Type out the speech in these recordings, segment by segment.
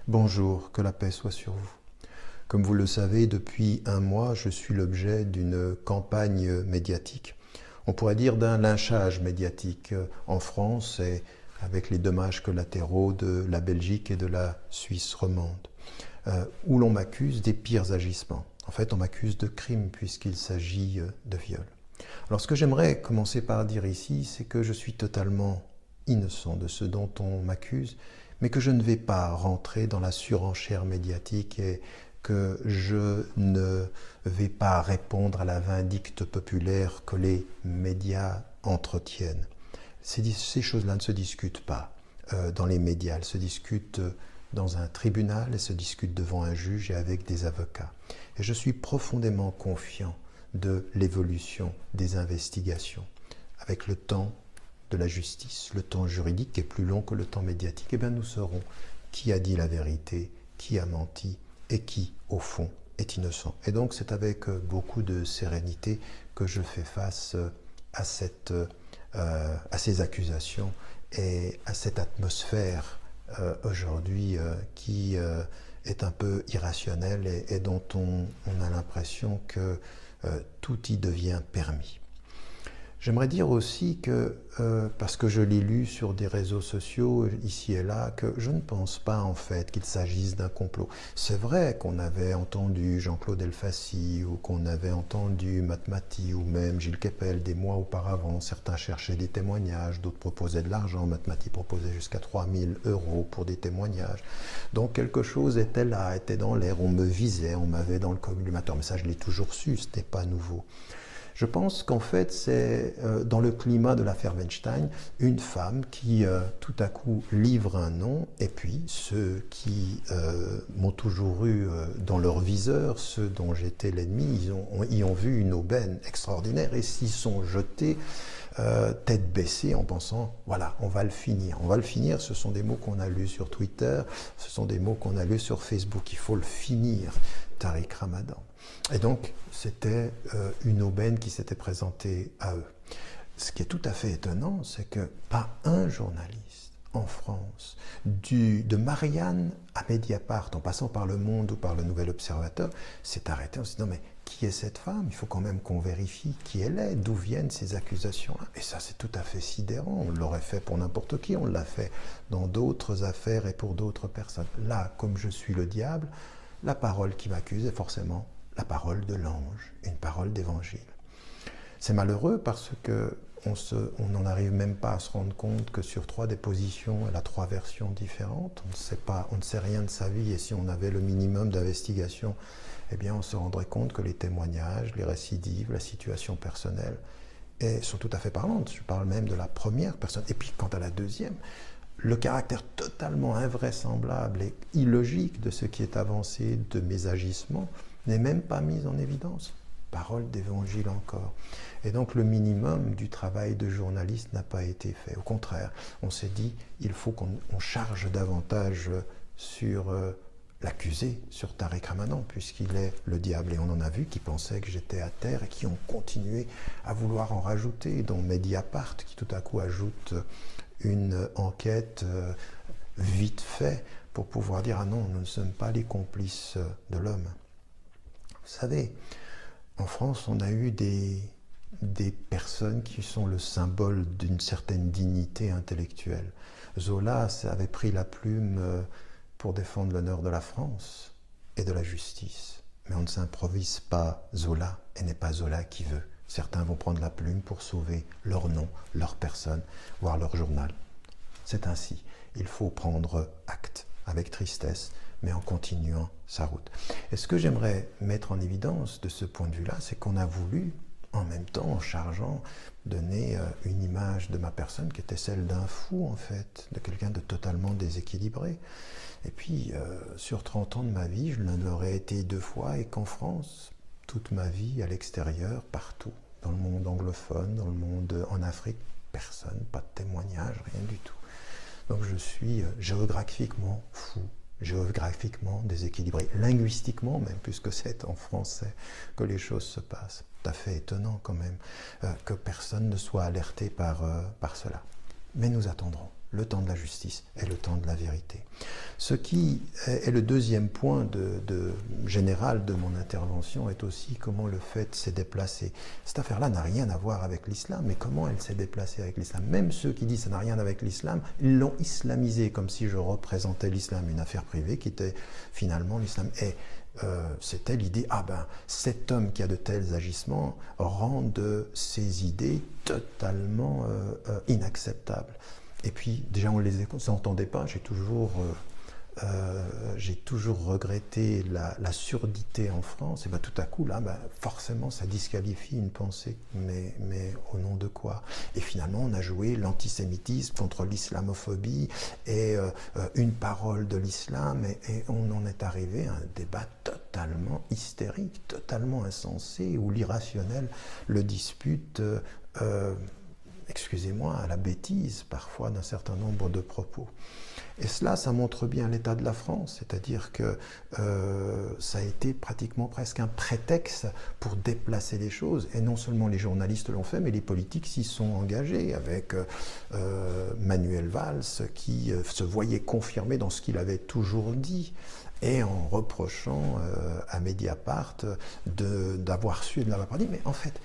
Bonjour, que la paix soit sur vous. Comme vous le savez, depuis un mois, je suis l'objet d'une campagne médiatique. On pourrait dire d'un lynchage médiatique en France et avec les dommages collatéraux de la Belgique et de la Suisse romande, où l'on m'accuse des pires agissements. En fait, on m'accuse de crime puisqu'il s'agit de viol. Alors ce que j'aimerais commencer par dire ici, c'est que je suis totalement innocent de ce dont on m'accuse, mais que je ne vais pas rentrer dans la surenchère médiatique et que je ne vais pas répondre à la vindicte populaire que les médias entretiennent. Ces choses-là ne se discutent pas dans les médias, elles se discutent dans un tribunal, elles se discutent devant un juge et avec des avocats. Et je suis profondément confiant de l'évolution des investigations. Avec le temps de la justice, le temps juridique qui est plus long que le temps médiatique, eh bien nous saurons qui a dit la vérité, qui a menti et qui, au fond, est innocent. Et donc c'est avec beaucoup de sérénité que je fais face à ces accusations et à cette atmosphère aujourd'hui qui est un peu irrationnelle et dont on a l'impression que tout y devient permis. J'aimerais dire aussi que, parce que je l'ai lu sur des réseaux sociaux ici et là, que je ne pense pas en fait qu'il s'agisse d'un complot. C'est vrai qu'on avait entendu Jean-Claude Elfassi ou qu'on avait entendu Matmati ou même Gilles Kepel des mois auparavant. Certains cherchaient des témoignages, d'autres proposaient de l'argent. Matmati proposait jusqu'à 3 000 € pour des témoignages. Donc quelque chose était là, était dans l'air. On me visait, on m'avait dans le collimateur. Mais ça, je l'ai toujours su, ce n'était pas nouveau. Je pense qu'en fait, c'est dans le climat de l'affaire Weinstein, une femme qui tout à coup livre un nom, et puis ceux qui m'ont toujours eu dans leur viseur, ceux dont j'étais l'ennemi, y ont vu une aubaine extraordinaire et s'y sont jetés tête baissée en pensant, voilà, on va le finir. On va le finir, ce sont des mots qu'on a lus sur Twitter, ce sont des mots qu'on a lus sur Facebook, il faut le finir, Tariq Ramadan. Et donc, c'était une aubaine qui s'était présentée à eux. Ce qui est tout à fait étonnant, c'est que pas un journaliste en France, de Marianne à Mediapart, en passant par Le Monde ou par Le Nouvel Observateur, s'est arrêté en se disant, mais qui est cette femme? Il faut quand même qu'on vérifie qui elle est, d'où viennent ces accusations-là. Et ça, c'est tout à fait sidérant. On l'aurait fait pour n'importe qui, on l'a fait dans d'autres affaires et pour d'autres personnes. Là, comme je suis le diable, la parole qui m'accuse est forcément la parole de l'ange, une parole d'évangile. C'est malheureux parce que on n'en arrive même pas à se rendre compte que sur 3 dépositions, elle a 3 versions différentes. On ne sait rien de sa vie et si on avait le minimum d'investigation, eh bien on se rendrait compte que les témoignages, les récidives, la situation personnelle sont tout à fait parlantes. Je parle même de la première personne. Et puis quant à la deuxième, le caractère totalement invraisemblable et illogique de ce qui est avancé de mes agissements n'est même pas mis en évidence. Parole d'évangile encore. Et donc le minimum du travail de journaliste n'a pas été fait. Au contraire, on s'est dit, il faut qu'on charge davantage sur l'accusé, sur Tariq Ramadan, puisqu'il est le diable. Et on en a vu qui pensaient que j'étais à terre et qui ont continué à vouloir en rajouter, dont Mediapart, qui tout à coup ajoute une enquête vite fait pour pouvoir dire « Ah non, nous ne sommes pas les complices de l'homme ». Vous savez, en France, on a eu des personnes qui sont le symbole d'une certaine dignité intellectuelle. Zola avait pris la plume pour défendre l'honneur de la France et de la justice. Mais on ne s'improvise pas Zola et n'est pas Zola qui veut. Certains vont prendre la plume pour sauver leur nom, leur personne, voire leur journal. C'est ainsi. Il faut prendre acte avec tristesse, mais en continuant sa route. Et ce que j'aimerais mettre en évidence de ce point de vue-là, c'est qu'on a voulu, en même temps, en chargeant, donner une image de ma personne qui était celle d'un fou, en fait, de quelqu'un de totalement déséquilibré. Et puis, sur 30 ans de ma vie, je ne l'aurais été 2 fois, et qu'en France, toute ma vie, à l'extérieur, partout, dans le monde anglophone, dans le monde en Afrique, personne, pas de témoignage, rien du tout. Donc je suis géographiquement fou, géographiquement déséquilibré, linguistiquement même, puisque c'est en français que les choses se passent. Tout à fait étonnant quand même que personne ne soit alerté par cela. mais nous attendrons le temps de la justice et le temps de la vérité. Ce qui est le deuxième point général de mon intervention est aussi comment le fait s'est déplacé. Cette affaire-là n'a rien à voir avec l'islam, mais comment elle s'est déplacée avec l'islam. Même ceux qui disent que ça n'a rien à voir avec l'islam, ils l'ont islamisé comme si je représentais l'islam, une affaire privée qui était finalement l'islam. Et c'était l'idée, cet homme qui a de tels agissements rend de ses idées totalement inacceptables. Et puis, déjà, on ne les entendait pas. J'ai toujours regretté la surdité en France. Et bien, tout à coup, là, forcément, ça disqualifie une pensée. Mais au nom de quoi? Et finalement, on a joué l'antisémitisme contre l'islamophobie et une parole de l'islam. Et on en est arrivé à un débat totalement hystérique, totalement insensé, où l'irrationnel le dispute... excusez-moi, à la bêtise parfois d'un certain nombre de propos. Et cela, ça montre bien l'état de la France, c'est-à-dire que ça a été pratiquement presque un prétexte pour déplacer les choses. Et non seulement les journalistes l'ont fait, mais les politiques s'y sont engagés, avec Manuel Valls qui se voyait confirmé dans ce qu'il avait toujours dit, et en reprochant à Mediapart d'avoir su et de l'avoir pas dit. Mais en fait,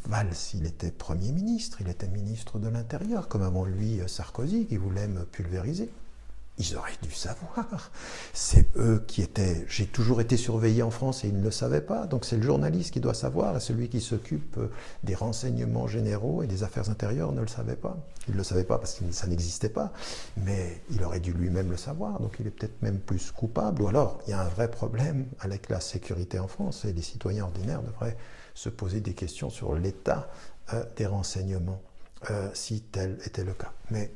Valls, il était Premier ministre, il était ministre de l'Intérieur, comme avant lui Sarkozy, qui voulait me pulvériser. Ils auraient dû savoir. C'est eux qui étaient... J'ai toujours été surveillé en France et ils ne le savaient pas. Donc c'est le journaliste qui doit savoir, et celui qui s'occupe des renseignements généraux et des affaires intérieures ne le savait pas. Il ne le savait pas parce que ça n'existait pas, mais il aurait dû lui-même le savoir, donc il est peut-être même plus coupable. Ou alors, il y a un vrai problème avec la sécurité en France, et les citoyens ordinaires devraient se poser des questions sur l'état des renseignements, si tel était le cas. Mais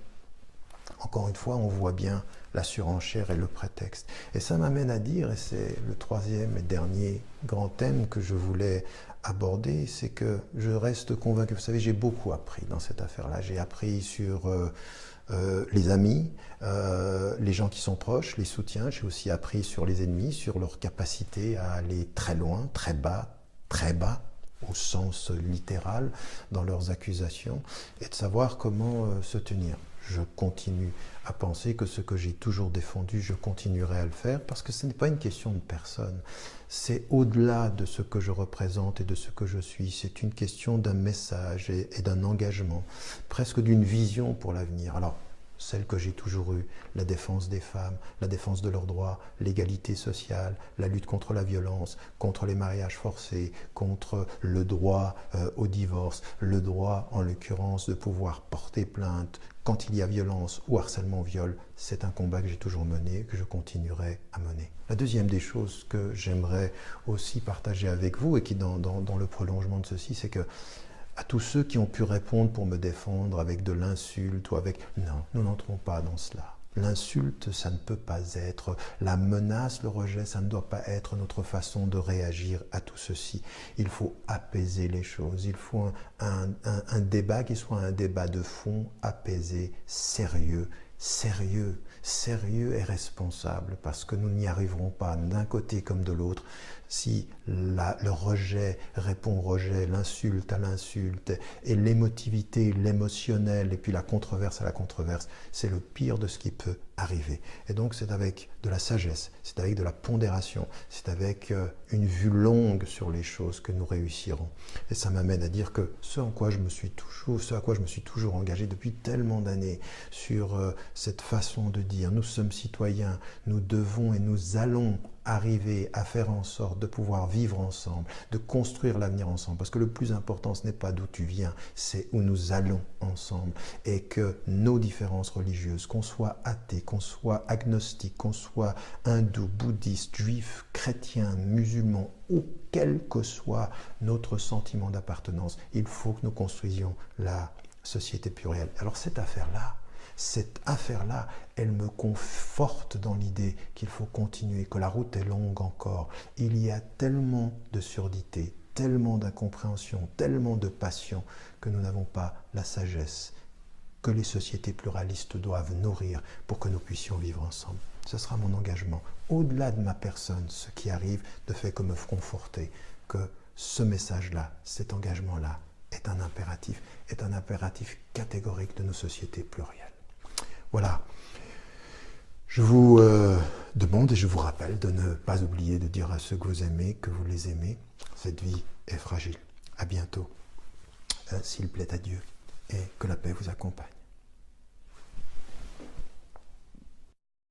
encore une fois, on voit bien la surenchère et le prétexte. Et ça m'amène à dire, et c'est le troisième et dernier grand thème que je voulais aborder, c'est que je reste convaincu. Vous savez, j'ai beaucoup appris dans cette affaire-là. J'ai appris sur les amis, les gens qui sont proches, les soutiens. J'ai aussi appris sur les ennemis, sur leur capacité à aller très loin, très bas, au sens littéral, dans leurs accusations, et de savoir comment se tenir. Je continue à penser que ce que j'ai toujours défendu, je continuerai à le faire, parce que ce n'est pas une question de personne. C'est au-delà de ce que je représente et de ce que je suis. C'est une question d'un message et d'un engagement, presque d'une vision pour l'avenir. Alors, celle que j'ai toujours eue, la défense des femmes, la défense de leurs droits, l'égalité sociale, la lutte contre la violence, contre les mariages forcés, contre le droit au divorce, le droit en l'occurrence de pouvoir porter plainte quand il y a violence ou harcèlement, viol. C'est un combat que j'ai toujours mené, que je continuerai à mener. La deuxième des choses que j'aimerais aussi partager avec vous, et qui dans le prolongement de ceci, c'est que à tous ceux qui ont pu répondre pour me défendre avec de l'insulte ou avec... Non, nous n'entrons pas dans cela. L'insulte, ça ne peut pas être. La menace, le rejet, ça ne doit pas être notre façon de réagir à tout ceci. Il faut apaiser les choses. Il faut un débat qui soit un débat de fond, apaisé, sérieux et responsable, parce que nous n'y arriverons pas d'un côté comme de l'autre si le rejet répond au rejet, l'insulte à l'insulte, et l'émotivité, l'émotionnel, et puis la controverse à la controverse. C'est le pire de ce qui peut arriver. Et donc c'est avec de la sagesse, c'est avec de la pondération, c'est avec une vue longue sur les choses que nous réussirons. Et ça m'amène à dire que ce à quoi je me suis toujours engagé depuis tellement d'années, sur cette façon de dire, nous sommes citoyens, nous devons et nous allons arriver à faire en sorte de pouvoir vivre ensemble, de construire l'avenir ensemble. Parce que le plus important, ce n'est pas d'où tu viens, c'est où nous allons ensemble. Et que nos différences religieuses, qu'on soit athée, qu'on soit agnostique, qu'on soit hindou, bouddhiste, juif, chrétien, musulman, ou quel que soit notre sentiment d'appartenance, il faut que nous construisions la société plurielle. Alors cette affaire-là, elle me conforte dans l'idée qu'il faut continuer, que la route est longue encore. Il y a tellement de surdité, tellement d'incompréhension, tellement de passion que nous n'avons pas la sagesse que les sociétés pluralistes doivent nourrir pour que nous puissions vivre ensemble. Ce sera mon engagement. Au-delà de ma personne, ce qui arrive ne fait que me conforter que ce message-là, cet engagement-là est un impératif catégorique de nos sociétés plurielles. Voilà. Je vous demande et je vous rappelle de ne pas oublier de dire à ceux que vous aimez que vous les aimez. Cette vie est fragile. À bientôt, s'il plaît à Dieu, et que la paix vous accompagne.